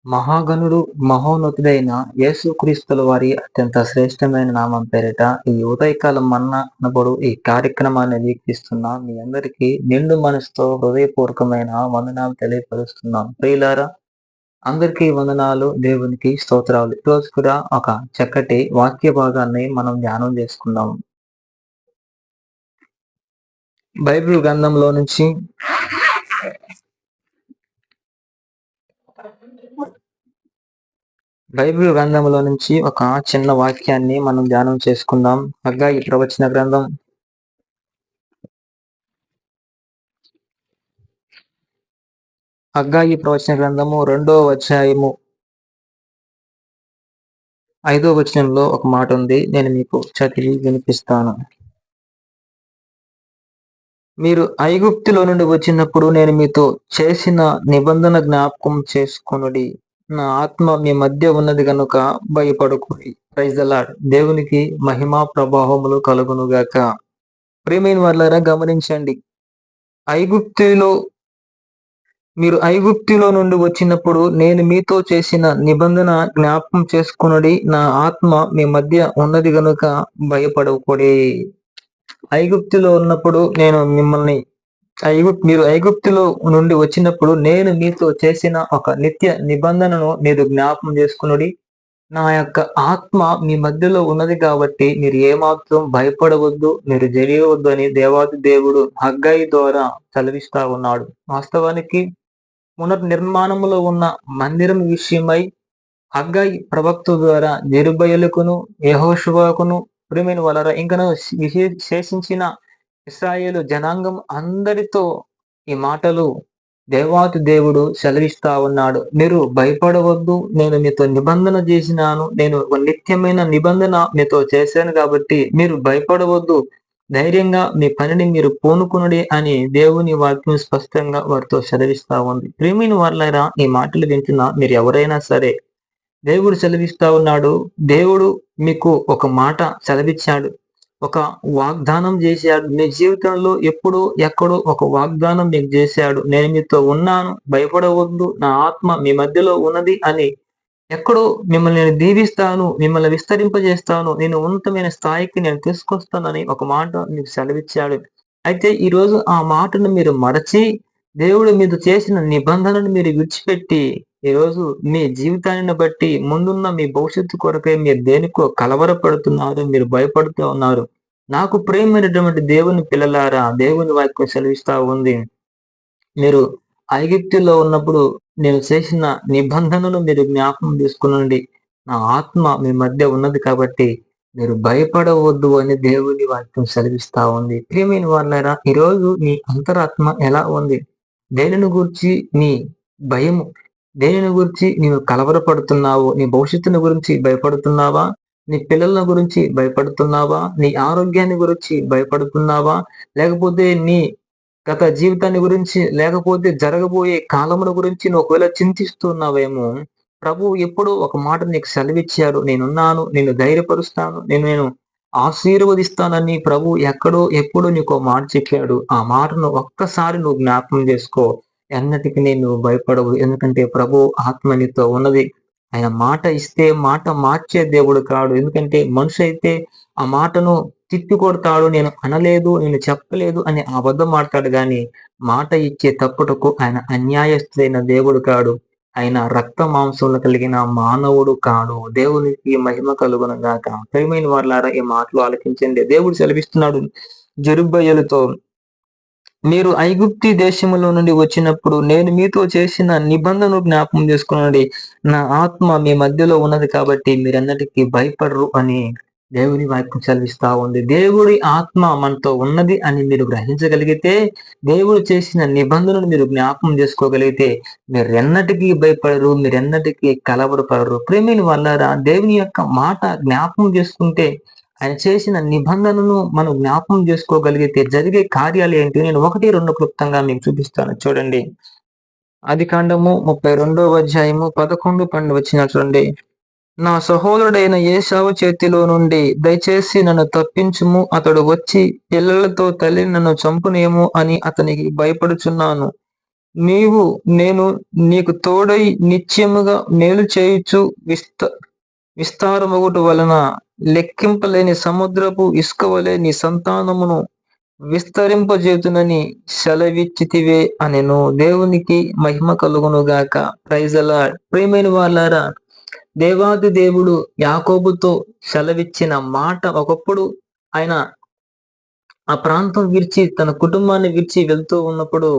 మహాగణుడు, మహోన్నతుడైన యేసుక్రీస్తుల వారి అత్యంత శ్రేష్టమైన నామం పేరిట ఈ ఉదయకాలం మన్నా అనబడు ఈ కార్యక్రమాన్ని వీక్షిస్తున్న మీ అందరికీ నిండు మనసుతో హృదయపూర్వకమైన వందనాలు తెలియపరుస్తున్నాం. ప్రియులారా, అందరికీ వందనాలు, దేవునికి స్తోత్రాలు. ఈరోజు కూడా ఒక చక్కటి వాక్య భాగాన్ని మనం ధ్యానం చేసుకుందాం. బైబిల్ గ్రంథంలో నుంచి ఒక చిన్న వాక్యాన్ని మనం ధ్యానం చేసుకుందాం. హగ్గయి ప్రవచన గ్రంథం 2వ అధ్యాయము 5వ వచనంలో ఒక మాట ఉంది. నేను మీకు చదివి వినిపిస్తాను. మీరు ఐగుప్తులో నుండి వచ్చినప్పుడు నేను మీతో చేసిన నిబంధన జ్ఞాపకం చేసుకొనుడి. నా ఆత్మ మీ మధ్య ఉన్నది గనుక భయపడకుడి. Praise the lord. దేవునికి మహిమా ప్రభావములు కలుగునుగాక. ప్రియమైన వాళ్ళారా, గమనించండి. మీరు ఐగుప్తులో నుండి వచ్చినప్పుడు నేను మీతో చేసిన నిబంధన జ్ఞాపకం చేసుకొనుడి. నా ఆత్మ మీ మధ్య ఉన్నది గనుక భయపడకుడి. ఐగుప్తులో ఉన్నప్పుడు నేను మిమ్మల్ని మీరు ఐగుప్తులో నుండి వచ్చినప్పుడు నేను మీతో చేసిన ఒక నిత్య నిబంధనను మీరు జ్ఞాపకం చేసుకునుడి. నా యొక్క ఆత్మ మీ మధ్యలో ఉన్నది కాబట్టి మీరు ఏమాత్రం భయపడవద్దు, మీరు జరియవద్దు అని దేవాది దేవుడు హగ్గయి ద్వారా చదివిస్తా ఉన్నాడు. వాస్తవానికి పునర్నిర్మాణంలో ఉన్న మందిరం విషయమై హగ్గయి ప్రవక్త ద్వారా జెరుబ్బయలుకును, యెహోషువకును, ప్రియమైన వాళ్ళారా, ఇంకను శేషించిన ఇశ్రాయేలు జనాంగం అందరితో ఈ మాటలు దేవాతి దేవుడు సెలవిస్తా ఉన్నాడు. మీరు భయపడవద్దు, నేను మీతో నిబంధన చేసినాను, నేను ఒక నిత్యమైన నిబంధన మీతో చేశాను కాబట్టి మీరు భయపడవద్దు, ధైర్యంగా మీ పనిని మీరు పూనుకునుడి అని దేవుని వాక్యం స్పష్టంగా వారితో సెలవిస్తా ఉంది. ప్రియమైన వాళ్ళారా, ఈ మాటలు వింటున్నా మీరు ఎవరైనా సరే, దేవుడు సెలవిస్తా ఉన్నాడు. దేవుడు మీకు ఒక మాట సెలవిచ్చాడు, ఒక వాగ్దానం చేశాడు. మీ జీవితంలో ఎప్పుడో ఎక్కడో ఒక వాగ్దానం మీకు చేశాడు. నేను మీతో ఉన్నాను, భయపడవద్దు, నా ఆత్మ మీ మధ్యలో ఉన్నది అని. ఎక్కడో మిమ్మల్ని నేను దీవిస్తాను, మిమ్మల్ని విస్తరింపజేస్తాను, నేను ఉన్నతమైన స్థాయికి నేను తీసుకొస్తానని ఒక మాట మీకు సెలవిచ్చాడు. అయితే ఈరోజు ఆ మాటను మీరు మరచి దేవుడు మీతో చేసిన నిబంధనను మీరు విడిచిపెట్టి ఈరోజు మీ జీవితాన్ని బట్టి ముందున్న మీ భవిష్యత్తు కొరకై మీరు దేనికో కలవరపడుతున్నారు, మీరు భయపడుతూ ఉన్నారు. నాకు ప్రియమైనటువంటి దేవుని పిల్లలారా, దేవుని వాక్యం సెలవిస్తా ఉంది, మీరు ఐగుప్తులో ఉన్నప్పుడు నేను చేసిన నిబంధనను మీరు జ్ఞాపకం తీసుకునండి. నా ఆత్మ మీ మధ్య ఉన్నది కాబట్టి మీరు భయపడవద్దు అని దేవుని వాక్యం సెలవిస్తా ఉంది. ప్రియమైన వాళ్ళారా, ఈరోజు నీ అంతరాత్మ ఎలా ఉంది? దేనిని గురించి నీ భయము? దేనిని గురించి నీవు కలవరపడుతున్నావు? నీ భవిష్యత్తుని గురించి భయపడుతున్నావా? నీ పిల్లల గురించి భయపడుతున్నావా? నీ ఆరోగ్యాన్ని గురించి భయపడుతున్నావా? లేకపోతే నీ గత జీవితాన్ని గురించి, లేకపోతే జరగబోయే కాలముల గురించి నువ్వు ఒకవేళ చింతిస్తున్నావేమో, ప్రభువు ఎప్పుడో ఒక మాట నీకు సెలవిచ్చారు. నేనున్నాను, నిన్ను ధైర్యపరుస్తాను, నేను ఆశీర్వదిస్తానని ప్రభువు ఎక్కడో ఎప్పుడు నీకు మాట చెప్పాడు. ఆ మాటను ఒక్కసారి నువ్వు జ్ఞాపకం చేసుకో. ఎన్నటికి నువ్వు భయపడవు. ఎందుకంటే ప్రభు ఆత్మ నీతో ఉన్నది. ఆయన మాట ఇస్తే మాట మార్చే దేవుడు కాడు. ఎందుకంటే మనిషి అయితే ఆ మాటను తిప్పి కొడతాడు. నేను అనలేదు, నేను చెప్పలేదు అని అబద్ధం ఆడతాడు గాని మాట ఇచ్చే తప్పుటకు ఆయన అన్యాయస్తుడైన దేవుడు కాడు. ఆయన రక్త మాంసంలో కలిగిన మానవుడు కాడు. దేవునికి మహిమ కలుగును గాక. ప్రియమైన వాళ్ళారా, ఈ మాటలు ఆలకించండి. దేవుడు సెలవిస్తున్నాడు జెరుబ్బయలుతో, మీరు ఐగుప్తి దేశములో నుండి వచ్చినప్పుడు నేను మీతో చేసిన నిబంధనను జ్ఞాపకం చేసుకునండి. నా ఆత్మ మీ మధ్యలో ఉన్నది కాబట్టి మీరన్నటికీ భయపడరు అని దేవుని వాక్యం సెలవిస్తా ఉంది. దేవుడి ఆత్మ మనతో ఉన్నది అని మీరు గ్రహించగలిగితే, దేవుడు చేసిన నిబంధనను మీరు జ్ఞాపకం చేసుకోగలిగితే మీరెన్నటికీ భయపడరు, మీరెన్నటికీ కలవరపడరు. ప్రేమిని వాళ్ళారా, దేవుని యొక్క మాట జ్ఞాపకం చేసుకుంటే, ఆయన చేసిన నిబంధనను మనం జ్ఞాపకం చేసుకోగలిగితే జరిగే కార్యాలు ఏంటి? నేను 1-2 క్లుప్తంగా మీకు చూపిస్తాను. చూడండి. ఆదికాండము 32వ అధ్యాయము 11, 12 వచనాలు చూడండి. నా సహోదరుడైన ఏశావు చేతిలో నుండి దయచేసి నన్ను తప్పించుము. అతడు వచ్చి పిల్లలతో తల్లిని నన్ను చంపునేమో అని అతనికి భయపడుచున్నాను. నీవు నేను నీకు తోడై నిత్యముగా మేలు చేయుచు విస్తారమగుట వలన లెక్కింపలేని సముద్రపు ఇసుక వలె నీ సంతానమును విస్తరింపజేతునని సెలవిచ్చితివే అనెను. దేవునికి మహిమ కలుగును గాక. Praise the Lord. ప్రియమైన వాళ్ళారా, దేవాది దేవుడు యాకోబుతో సెలవిచ్చిన మాట, ఒకప్పుడు ఆయన ఆ ప్రాంతం విడిచి తన కుటుంబాన్ని విడిచి వెళ్తూ ఉన్నప్పుడు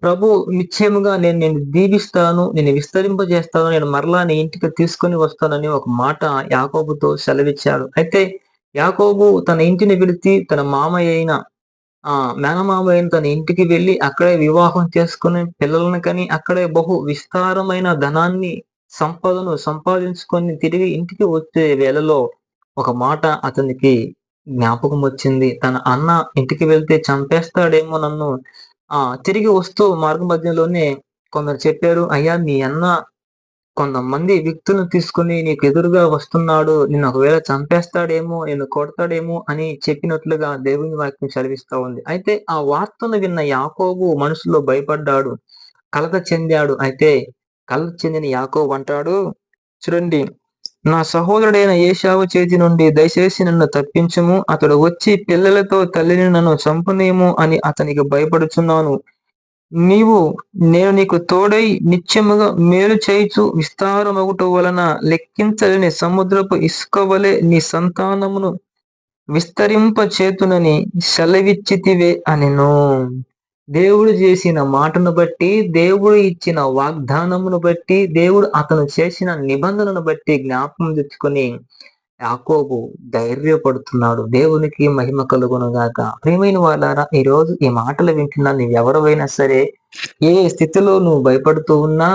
ప్రభు నిశ్చయముగా నేను నిన్ను దీవిస్తాను, నేను విస్తరింపజేస్తాను, నేను మరలా నీ ఇంటికి తీసుకొని వస్తానని ఒక మాట యాకోబుతో సెలవిచ్చాడు. అయితే యాకోబు తన ఇంటిని విడిచి తన మామయ్య అయిన మేనమామ అయిన తన ఇంటికి వెళ్ళి అక్కడే వివాహం చేసుకుని పిల్లలను కని అక్కడే బహు విస్తారమైన ధనాన్ని సంపదను సంపాదించుకొని తిరిగి ఇంటికి వచ్చే వేళలో ఒక మాట అతనికి జ్ఞాపకం వచ్చింది. తన అన్న ఇంటికి వెళ్తే చంపేస్తాడేమో నన్ను. తిరిగి వస్తూ మార్గ మధ్యలోనే కొందరు చెప్పారు, అయ్యా మీ అన్న కొంతమంది వ్యక్తులను తీసుకుని నీకు ఎదురుగా వస్తున్నాడు, నిన్ను ఒకవేళ చంపేస్తాడేమో, నిన్ను కొడతాడేమో అని చెప్పినట్లుగా దేవుని వాక్యం చదివిస్తా ఉంది. అయితే ఆ వార్తను విన్న యాకోబు మనసులో భయపడ్డాడు, కలత చెందాడు. అయితే కలత చెందిన యాకోబు అంటాడు, చూడండి, నా సహోదరుడైన ఏశావు చేతి నుండి దయచేసి నన్ను తప్పించుము, అతడు వచ్చి పిల్లలతో తల్లిని నన్ను చంపునేమో అని అతనికి భయపడుచున్నాను. నేను నీకు తోడై నిత్యముగా మేలు చేయుచు విస్తారమగుట వలన లెక్కించలేని సముద్రపు ఇసుక వలె నీ సంతానమును విస్తరింపచేతునని సెలవిచ్చితివే అనెను. దేవుడు చేసిన మాటను బట్టి, దేవుడు ఇచ్చిన వాగ్దానమును బట్టి, దేవుడు అతను చేసిన నిబంధనను బట్టి జ్ఞాపకం తెచ్చుకొని యాకోబు ధైర్యపడుతున్నాడు. దేవునికి మహిమ కలుగును గాక. ప్రియమైన వాళ్ళారా, ఈ రోజు ఈ మాటలు వింటున్నా నీవెవరైనా సరే, ఏ స్థితిలో నువ్వు భయపడుతూ ఉన్నా,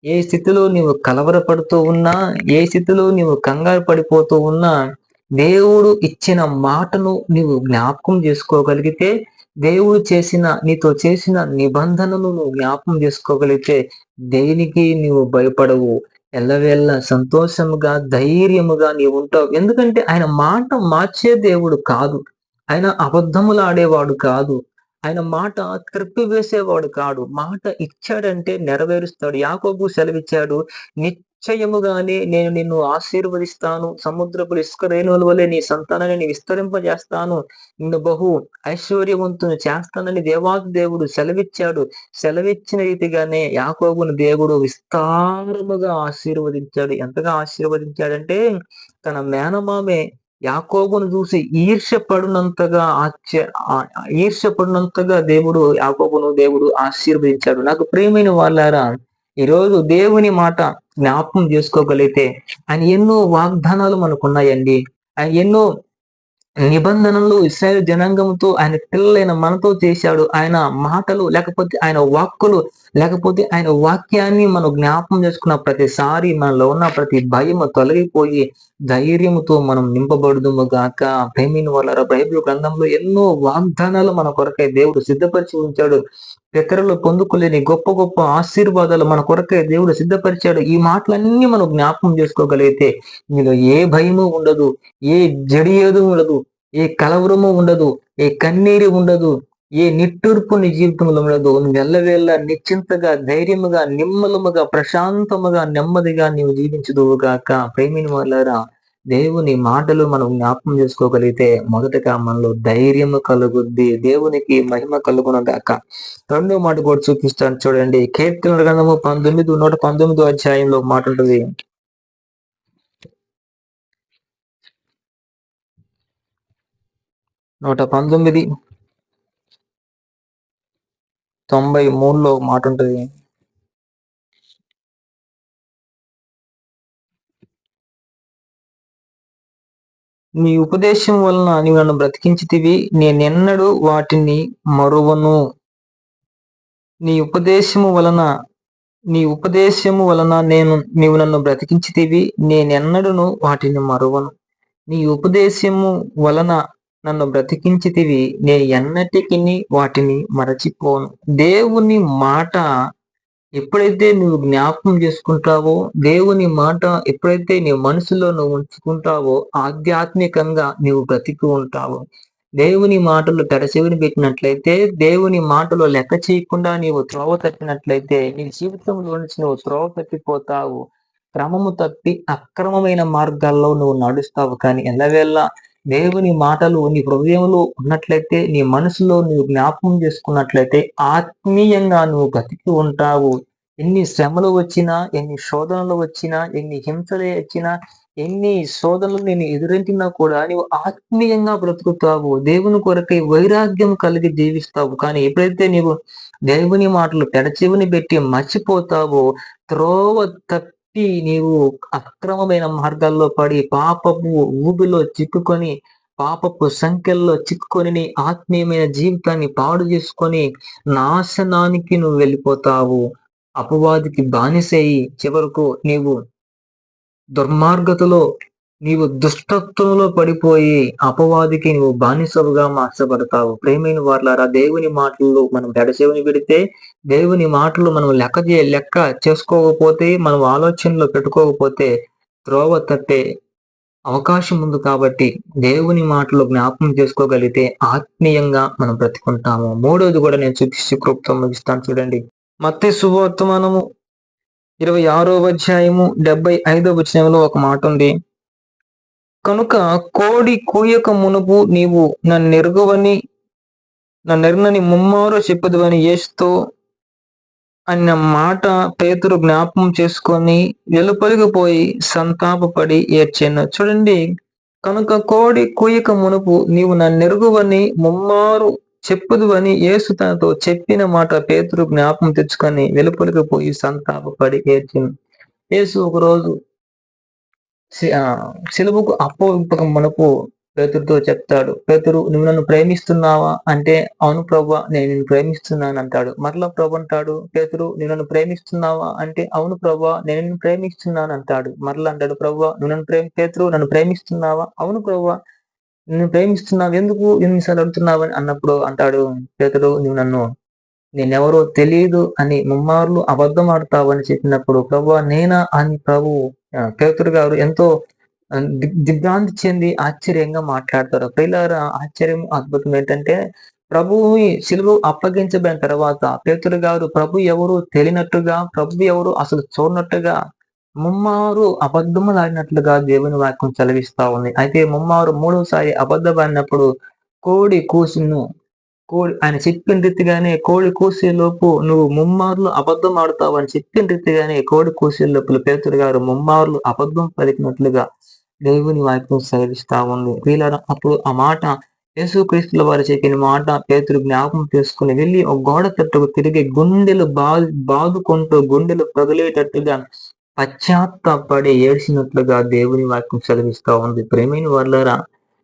ఏ స్థితిలో నీవు కలవరపడుతూ ఉన్నా, ఏ స్థితిలో నీవు కంగారు పడిపోతూ ఉన్నా, దేవుడు ఇచ్చిన మాటను నీవు జ్ఞాపకం చేసుకోగలిగితే, దేవుడు నీతో చేసిన నిబంధనను నువ్వు జ్ఞాపకం చేసుకోగలిగితే దేనికి నీవు భయపడవు. ఎల్లవేళ్ళ సంతోషముగా, ధైర్యముగా నీవు ఉంటావు. ఎందుకంటే ఆయన మాట మార్చే దేవుడు కాదు. ఆయన అబద్ధములు ఆడేవాడు కాదు. ఆయన మాట వేసేవాడు కాడు. మాట ఇచ్చాడంటే నెరవేరుస్తాడు. యాకోబు సెలవిచ్చాడు, నిశ్చయముగానే నేను నిన్ను ఆశీర్వదిస్తాను, సముద్రపు ఇసుక రేణువుల వలె నీ సంతానాన్ని విస్తరింపజేస్తాను, నిన్ను బహు ఐశ్వర్యవంతుని చేస్తానని దేవాది దేవుడు సెలవిచ్చాడు. సెలవిచ్చిన రీతిగానే యాకోబును దేవుడు విస్తారముగా ఆశీర్వదించాడు. ఎంతగా ఆశీర్వదించాడంటే తన మేనమామే యాకోబును చూసి ఈర్ష్యపడినంతగా దేవుడు ఆశీర్వదించాడు. నాకు ప్రియమైన వాళ్ళారా, ఈరోజు దేవుని మాట జ్ఞాపకం చేసుకోగలిగితే ఆయన ఎన్నో వాగ్దానాలు మనకున్నాయండి. ఆయన ఎన్నో నిబంధనలు ఇశ్రాయేలు జనాంగంతో, ఆయన పిల్లలైన మనతో చేశాడు. ఆయన మాటలు లేకపోతే ఆయన వాక్కులు లేకపోతే ఆయన వాక్యాన్ని మనం జ్ఞాపకం చేసుకున్న ప్రతిసారి మనలో ఉన్న ప్రతి భయము తొలగిపోయి ధైర్యముతో మనం నింపబడుదుము గాక. ప్రేమిన వాళ్ళ బైబిల్ గ్రంథంలో ఎన్నో వాగ్దానాలు మన కొరకై దేవుడు సిద్ధపరిచి ఉంచాడు. పితరులు పొందుకోలేని గొప్ప గొప్ప ఆశీర్వాదాలు మన కొరకై దేవుడు సిద్ధపరిచాడు. ఈ మాటలన్నీ మనం జ్ఞాపకం చేసుకోగలిగితే నీలో ఏ భయము ఉండదు, ఏ జడియేదు ఉండదు, ఏ కలవరము ఉండదు, ఏ కన్నీరు ఉండదు, ఏ నిట్టూర్పు నీ జీవితంలో ఉండదు. నువ్వు ఎల్లవేళ నిశ్చింతగా, ధైర్యముగా, నిమ్మలముగా, ప్రశాంతముగా, నెమ్మదిగా నీవు జీవించుదువుగాక. ప్రేమిని వాళ్ళారా, దేవుని మాటలు మనం జ్ఞాపకం చేసుకోగలిగితే మొదటగా మనలో ధైర్యము కలుగుద్ది. దేవునికి మహిమ కలుగును గాక. రెండో మాట కూడా చూపిస్తాను చూడండి. కీర్తనల గ్రంథము 119 అధ్యాయంలో మాట ఉంటుంది. 119:93 మాట ఉంటుంది. నీ ఉపదేశం వలన నీవు నన్ను బ్రతికించితివి, నేనెన్నడూ వాటిని మరువను. నీ ఉపదేశము వలన నీవు నన్ను బ్రతికించితివి, నేనెన్నడూను వాటిని మరువను. నీ ఉపదేశము వలన నన్ను బ్రతికించితివి, నేను ఎన్నటికి వాటిని మరచిపోను. దేవుని మాట ఎప్పుడైతే నువ్వు జ్ఞాపకం చేసుకుంటావో, దేవుని మాట ఎప్పుడైతే నీ మనసులో నువ్వు ఉంచుకుంటావో, ఆధ్యాత్మికంగా నీవు బ్రతికి ఉంటావు. దేవుని మాటలు పెడచెవిన పెట్టినట్లయితే, దేవుని మాటలు లెక్క చేయకుండా నీవు త్రోవ తప్పినట్లయితే, నీ జీవితంలో నుంచి నువ్వు త్రోవ తప్పిపోతావు. క్రమము తప్పి అక్రమమైన మార్గాల్లో నువ్వు నడుస్తావు. కానీ ఎల్లవేళలా దేవుని మాటలు నీ హృదయంలో ఉన్నట్లయితే, నీ మనసులో నువ్వు జ్ఞాపకం చేసుకున్నట్లయితే, ఆత్మీయంగా నువ్వు బ్రతికి ఉంటావు. ఎన్ని శ్రమలు వచ్చినా, ఎన్ని శోధనలు వచ్చినా, ఎన్ని హింసలు వచ్చినా, ఎన్ని శోధనలు నిన్ను ఎదురించినా కూడా నీవు ఆత్మీయంగా బ్రతుకుతావు. దేవుని కొరకై వైరాగ్యం కలిగి జీవిస్తావు. కానీ ఎప్పుడైతే నీవు దేవుని మాటలు పెడచెవిన పెట్టి మర్చిపోతావో, త్రోవ తప్పి నీవు అక్రమమైన మార్గాల్లో పడి, పాపపు ఊబిలో చిక్కుకొని, పాపపు సంకెల్లో చిక్కుకొని, నీ ఆత్మీయమైన జీవితాన్ని పాడు చేసుకొని, నాశనానికి నువ్వు వెళ్ళిపోతావు. అపవాదికి బానిసయి చివరకు నీవు దుర్మార్గతలో, నీవు దుష్టత్వంలో పడిపోయి అపవాదికి నువ్వు బానిసవుగా మార్చబడతావు. ప్రియమైన వారలారా, దేవుని మాటలు మనం పెడచెవిన పెడితే, దేవుని మాటలు మనం లెక్క చేసుకోకపోతే, మనం ఆలోచనలో పెట్టుకోకపోతే త్రోవ తప్పే అవకాశం ఉంది కాబట్టి, దేవుని మాటలు జ్ఞాపకం చేసుకోగలిగితే ఆత్మీయంగా మనం బ్రతుకుంటాము. మూడోది కూడా నేను చూపించి కృప్తం ముగిస్తాను చూడండి. మత్తయి సువార్తమానము 26వ అధ్యాయము 75వ వచనంలో ఒక మాట ఉంది. కనుక కోడి కూయక మునుపు నీవు నన్నెరుగని ముమ్మారు చెప్పుదువని యేసుతో అన్న మాట పేతురు జ్ఞాపకం చేసుకొని వెలుపలికి పోయి సంతాపపడి ఏడ్చెను. చూడండి, కనుక కోడి కూయక మునుపు నీవు నన్నెరుగువని ముమ్మారు చెప్పుదువని యేసు తనతో చెప్పిన మాట పేతురు జ్ఞాపకం తెచ్చుకొని వెలుపలికి పోయి సంతాపపడి ఏడ్చెను. యేసు ఒకరోజు సిలువకు అప్పగింపక మునుపు పేతురుతో చెప్తాడు. పేతురు, నువ్వు నన్ను ప్రేమిస్తున్నావా అంటే, అవును ప్రభువా నేను నిన్ను ప్రేమిస్తున్నాను అంటాడు. మరలా ప్రభు అంటాడు, పేతురు నువ్వు నన్ను ప్రేమిస్తున్నావా అంటే, అవును ప్రభువా నేను నిన్ను ప్రేమిస్తున్నాను అంటాడు. మరలా అంటాడు, ప్రభువా నువ్వు పేతురు నన్ను ప్రేమిస్తున్నావా? అవును ప్రభువా నిన్ను ప్రేమిస్తున్నావు, ఎందుకు ఎన్నిసార్లు అడుగుతున్నావు అని అన్నప్పుడు అంటాడు పేతురు, నేనెవరో తెలియదు అని ముమ్మార్లు అబద్ధం ఆడతావని చెప్పినప్పుడు, ప్రభువా నేనా అని పేతురు గారు ఎంతో దిగ్భ్రాంతి చెంది ఆశ్చర్యంగా మాట్లాడతారు. ప్రియులారా, ఆశ్చర్యం అద్భుతం ఏంటంటే, ప్రభువుని సిలువ అప్పగించబడిన తర్వాత పేతురు గారు ప్రభు ఎవరు తెలియనట్టుగా, ప్రభు ఎవరు అసలు చూడనట్టుగా ముమ్మారు అబద్ధములాడినట్లుగా దేవుని వాక్యం సెలవిస్తా ఉంది. అయితే ముమ్మారు మూడోసారి అబద్ధమాడినప్పుడు ఆయన చెప్పిన రీతిగానే కోడి కూసేలోపు నువ్వు ముమ్మార్లు అబద్ధం ఆడుతావు అని చెప్పిన రీతిగానే కోడి కూసేలోపు పేతురు గారు ముమ్మార్లు అబద్ధం పలికినట్లుగా దేవుని వాక్యం సెలవిస్తా ఉంది. వీళ్ళ అప్పుడు ఆ మాట యేసుక్రీస్తుల వారు చెప్పిన మాట పేతురు జ్ఞాపకం చేసుకుని వెళ్ళి ఒక గోడ తట్టుకు తిరిగి గుండెలు బాదుకుంటూ గుండెలు పగిలేటట్టుగా పశ్చాత్తాపడి ఏడ్చినట్లుగా దేవుని వాక్యం సెలవిస్తా ఉంది. ప్రేమైన వాళ్ళారా,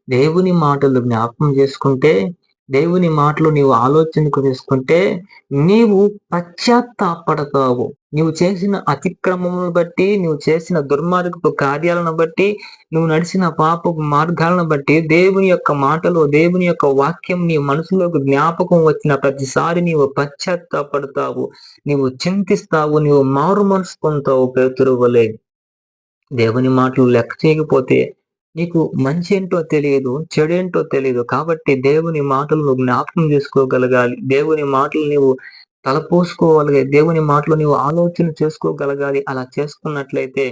దేవుని మాటలు జ్ఞాపకం చేసుకుంటే, దేవుని మాటలు నీవు ఆలోచనకు తీసుకుంటే నీవు పశ్చాత్తాపడతావు. నీవు చేసిన అతిక్రమములను బట్టి, నువ్వు చేసిన దుర్మార్గపు కార్యాలను బట్టి, నువ్వు నడిచిన పాపపు మార్గాలను బట్టి దేవుని యొక్క మాటలు, దేవుని యొక్క వాక్యం నీ మనసులోకి జ్ఞాపకం వచ్చిన ప్రతిసారి నీవు పశ్చాత్తాపడతావు, నీవు చింతిస్తావు, నీవు మారు మనసు పొందుతావు. పేతురు వలె దేవుని మాటలు లెక్క చేయకపోతే నీకు మంచి ఏంటో తెలియదు, చెడేంటో తెలియదు. కాబట్టి దేవుని మాటలు నువ్వు జ్ఞాపకం చేసుకోగలగాలి. దేవుని మాటలు నీవు తలపోసుకోగలిగే, దేవుని మాటలు నీవు ఆలోచన చేసుకోగలగాలి. అలా చేసుకున్నట్లయితే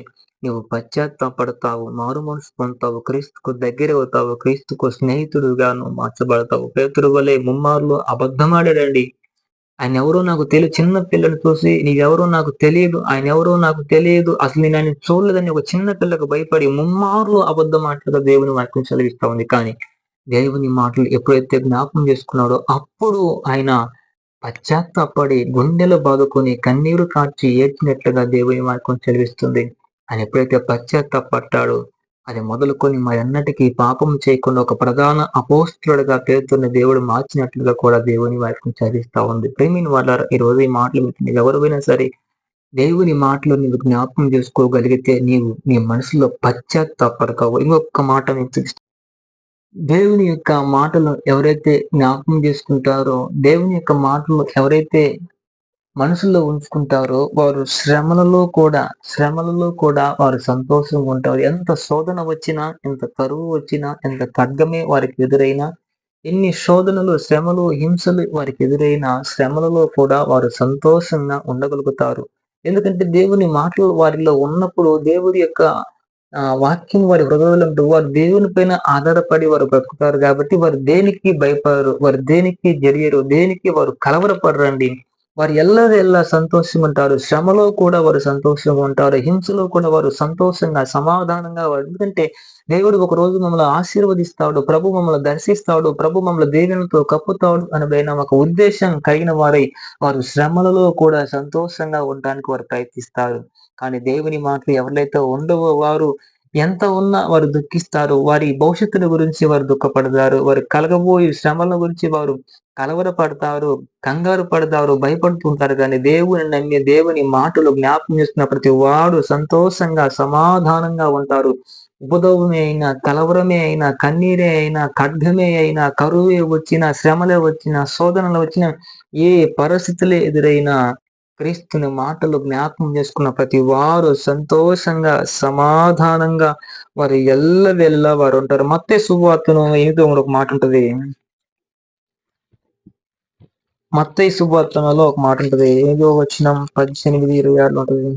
నువ్వు పశ్చాత్తాపడతావు, మారు మనసు పొందుతావు, క్రీస్తుకు దగ్గర అవుతావు, క్రీస్తుకు స్నేహితుడుగా నువ్వు మార్చబడతావు. పేతురు వలె ముమ్మార్లు అబద్ధమాడాడండి. ఆయన ఎవరో నాకు తెలియదు. చిన్న పిల్లని చూసి నీవెవరో నాకు తెలియదు, ఆయన ఎవరో నాకు తెలియదు, అసలు నేను ఆయన చూడలేదని ఒక చిన్న పిల్లకు భయపడి ముమ్మార్లు అబద్ధ మాటలుగా దేవుని వాక్యం చదివిస్తా ఉంది. కానీ దేవుని మాటలు ఎప్పుడైతే జ్ఞాపకం చేసుకున్నాడో అప్పుడు ఆయన పశ్చాత్తాపడి గుండెలు బాదుకొని కన్నీరు కార్చి ఏడ్చినట్లుగా దేవుని వాక్యం చదివిస్తుంది. ఆయన ఎప్పుడైతే పశ్చాత్తాపడ్డాడో అది మొదలుకొని మరి అన్నటికీ పాపం చేయకుండా ఒక ప్రధాన అపోస్తులుడిగా పేరుతున్న దేవుడు మార్చినట్లుగా కూడా దేవుని వాక్యం చదివిస్తా ఉంది. ప్రేమిని వాళ్ళ ఈ రోజు ఈ మాటలు ఎవరైనా సరే దేవుని మాటలు నీవు జ్ఞాపకం చేసుకోగలిగితే నీవు నీ మనసులో పశ్చాత్తాపడతావు. ఇంకొక మాట దేవుని యొక్క మాటలు ఎవరైతే జ్ఞాపకం చేసుకుంటారో, దేవుని యొక్క మాటలు ఎవరైతే మనసులో ఉంచుకుంటారో వారు శ్రమలలో కూడా వారు సంతోషంగా ఉంటారు. ఎంత శోధన వచ్చినా, ఎంత కరువు వచ్చినా, ఎంత ఖడ్గమే వారికి ఎదురైనా, ఎన్ని శోధనలు, శ్రమలు, హింసలు వారికి ఎదురైన శ్రమలలో కూడా వారు సంతోషంగా ఉండగలుగుతారు. ఎందుకంటే దేవుని మాటలు వారిలో ఉన్నప్పుడు దేవుడి యొక్క వాక్యం వారి హృదయంలో ఉంటూ వారు దేవుని పైన ఆధారపడి వారు బ్రతుకుతారు కాబట్టి వారు దేనికి భయపడరు. వారు దేనికి జడియరు. దేనికి వారు కలవరపడరండి. వారు ఎల్లవేళలా సంతోషంగా ఉంటారు. శ్రమలో కూడా వారు సంతోషంగా ఉంటారు. హింసలో కూడా వారు సంతోషంగా, సమాధానంగా ఎందుకంటే దేవుడు ఒకరోజు మమ్మల్ని ఆశీర్వదిస్తాడు. ప్రభు మమ్మల్ని దర్శిస్తాడు. ప్రభు మమ్మల్ని దీవెనలతో కప్పుతాడు అనబడిన ఒక ఉద్దేశం కలిగిన వారై వారు శ్రమలలో కూడా సంతోషంగా ఉండడానికి వారు ప్రయత్నిస్తారు. కానీ దేవుని మాటలు ఎవరిలైతే ఉండవో వారు ఎంత ఉన్నా వారు దుఃఖిస్తారు. వారి భవిష్యత్తుల గురించి వారు దుఃఖపడతారు. వారు కలగబోయే శ్రమల గురించి వారు కలవరపడతారు, కంగారు పడతారు, భయపడుతూ ఉంటారు. కానీ దేవుని నమ్మి దేవుని మాటలు జ్ఞాపకం చేసుకున్న ప్రతి వాడు సంతోషంగా, సమాధానంగా ఉంటారు. ఉపద్రవమే అయినా, కలవరమే అయినా, కన్నీరే అయినా, ఖడ్గమే అయినా, కరువే వచ్చినా, శ్రమలే వచ్చినా, శోధనలు వచ్చినా, ఏ పరిస్థితులే ఎదురైనా క్రీస్తుని మాటలు జ్ఞాపకం చేసుకున్న ప్రతి వారు సంతోషంగా, సమాధానంగా వారు ఎల్లవేళలా వారు ఉంటారు. మత్తయి సువార్తలో 8వ ఒక మాట ఉంటది. మత్తయి సువార్తలో ఒక మాట ఉంటది. 8వ వచనం 18, 26 ఉంటది.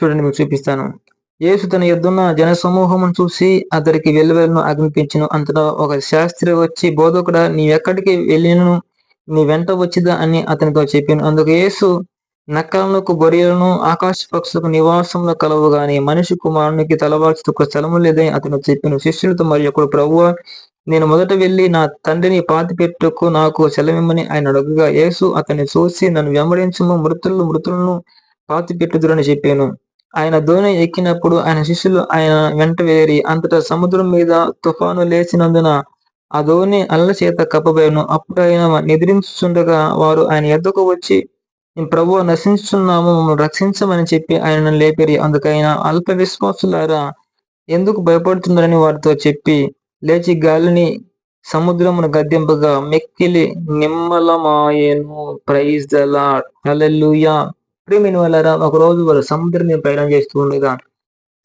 చూడండి మీకు చూపిస్తాను. యేసు తన యొద్దన్న జనసమూహమును చూసి అతడికి వెలువెలను ఆజ్ఞాపించెను. అంతటా ఒక శాస్త్రి వచ్చి, బోధకుడా, నీవెక్కడికి వెళ్ళినను నీ వెంట వచ్చిదా అని అతనితో చెప్పాను. అందుకు యేసు, నక్కలకు, గొర్రెలను, ఆకాశ పక్షులకు నివాసములు కలవు గాని మనిషి కుమారునికి తలవాల్చుటకు స్థలము లేదని అతను చెప్పాను. శిష్యులతో మరి ఒకడు, ప్రభువా, నేను మొదట వెళ్లి నా తండ్రిని పాతిపెట్టుటకు నాకు సెలవిమ్మని ఆయన అడుగగా, యేసు అతన్ని చూసి, నన్ను వెంబడించుము, మృతులను పాతిపెట్టుదురని చెప్పాను. ఆయన దోణి ఎక్కినప్పుడు ఆయన శిష్యులు ఆయన వెంట వేరి అంతటా సముద్రం మీద తుఫాను లేచినందున ఆ దోణి అలల చేత కప్పబడెను. అప్పుడు ఆయన నిద్రించుచుండగా వారు ఆయన యొద్దకు వచ్చి, ప్రభువా, నశించుచున్నాము, మమ్మల్ని రక్షించమని చెప్పి ఆయనను లేపిరి. అందుకైన అల్ప విశ్వాసులారా, ఎందుకు భయపడుతున్నారని వారితో చెప్పి లేచి గాలిని సముద్రమును గద్దింపగా మిక్కిలి నిమ్మలమాయెను. Praise the lord. హల్లెలూయా. ప్రియమైన వాళ్ళారా, ఒకరోజు వారు సముద్రం మీద ప్రయాణం చేస్తూ ఉండగా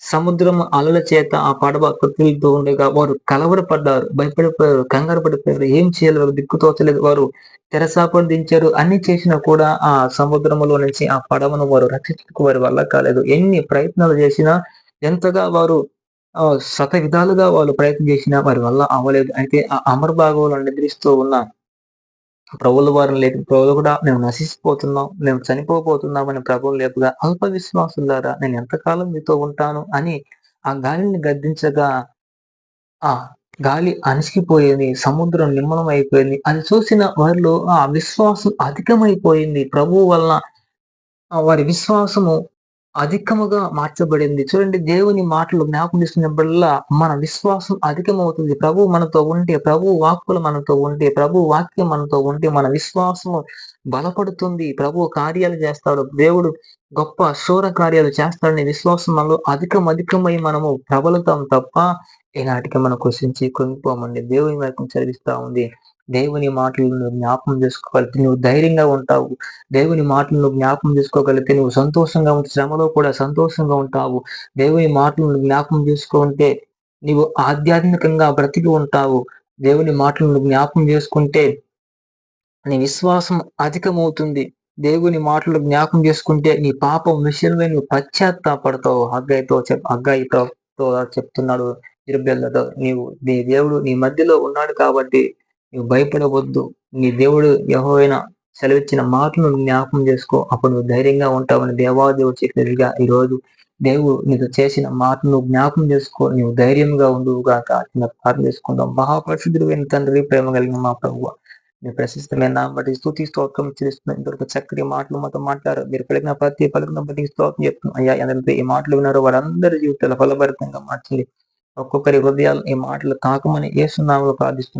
సముద్రం అలల చేత ఆ పడవ కొట్టుకెళ్తూ ఉండగా వారు కలవరపడ్డారు, భయపడిపోయారు, కంగారు పడిపోయారు. ఏం చేయాలో వారు దిక్కు తోచలేదు. వారు తెరసాపలు దించారు. అన్ని చేసినా కూడా ఆ సముద్రములో నుంచి ఆ పడవను వారు రక్షించుటకు వారి వల్ల కాలేదు. ఎన్ని ప్రయత్నాలు చేసినా, ఎంతగా వారు శత విధాలుగా వాళ్ళు ప్రయత్నం చేసినా వారి వల్ల అవ్వలేదు. అయితే ఆ అమర భాగంలో నిద్రిస్తూ ఉన్న ప్రభువుల వారిని లేపి, ప్రభువు కూడా మేము నశించిపోతున్నాం, మేము చనిపోబోతున్నామని ప్రభువుని లేపగా, అల్ప విశ్వాసులారా, నేను ఎంతకాలం మీతో ఉంటాను అని ఆ గాలిని గద్దించగా ఆ గాలి అణిచిపోయింది. సముద్రం నిమ్మలం అయిపోయింది. అది చూసిన వారిలో ఆ విశ్వాసం అధికమైపోయింది. ప్రభువు వలన వారి విశ్వాసము అధికముగా మార్చబడింది. చూడండి, దేవుని మాటలు జ్ఞాపకం చేసుకున్నప్పుడల్లా మన విశ్వాసం అధికమవుతుంది. ప్రభువు మనతో ఉంటే, ప్రభువు వాక్కులు మనతో ఉంటే, ప్రభువు వాక్యం మనతో ఉంటే మన విశ్వాసము బలపడుతుంది. ప్రభువు కార్యాలు చేస్తాడు. దేవుడు గొప్ప శూర కార్యాలు చేస్తాడనే విశ్వాసం మనలో అధికమై మనము ప్రబలుతాం తప్ప ఈనాటికి మనం కృషించి కృంగిపోమండి. దేవుని వాక్యం చదివిస్తా ఉంది. దేవుని మాటలు నువ్వు జ్ఞాపకం చేసుకోగలిగితే నువ్వు ధైర్యంగా ఉంటావు. దేవుని మాటలు నువ్వు జ్ఞాపకం చేసుకోగలిగితే నువ్వు సంతోషంగా ఉంటే శ్రమలో కూడా సంతోషంగా ఉంటావు. దేవుని మాటలు నువ్వు జ్ఞాపకం చేసుకుంటే నీవు ఆధ్యాత్మికంగా బ్రతికి ఉంటావు. దేవుని మాటలు నువ్వు జ్ఞాపకం చేసుకుంటే నీ విశ్వాసం అధికమవుతుంది. దేవుని మాటలు జ్ఞాపకం చేసుకుంటే నీ పాపం విషయమై నువ్వు పశ్చాత్తాపడతావు. హగ్గయితో చెప్తున్నాడు యెరెమీయాతో, నీ దేవుడు నీ మధ్యలో ఉన్నాడు కాబట్టి నువ్వు భయపడవద్దు. నీ దేవుడు యెహోవా సెలవిచ్చిన మాటలు జ్ఞాపకం చేసుకో. అప్పుడు నువ్వు ధైర్యంగా ఉంటావని దేవాదేవుడు చెప్పినట్టుగా ఈరోజు దేవుడు నీతో చేసిన మాటను నువ్వు జ్ఞాపకం చేసుకో. నువ్వు ధైర్యంగా ఉండువుగాక. చిన్న ప్రార్థన చేసుకుందాం. మహాపరిశుద్ధుడైన తండ్రి, ప్రేమ కలిగిన మా ప్రభువా, మీ ప్రశస్తమైన నామం బట్టి స్తుతి స్తోత్రం చెల్లిస్తున్నాం. ఇంతవరకు చక్కటి మాటలు మాతో మాట్లాడారు. మీరు పలికిన ప్రతి పలుకును బట్టి స్తోత్రం చెప్తున్నాం. అయ్యా, ఎందరైతే ఈ మాటలు విన్నారో వారందరి జీవితాలు ఫలభరితంగా మార్చండి. ఒక్కొక్కరి హృదయాలు ఈ మాటలు తాకమని యేసు నామములో ప్రార్థిస్తున్నాం.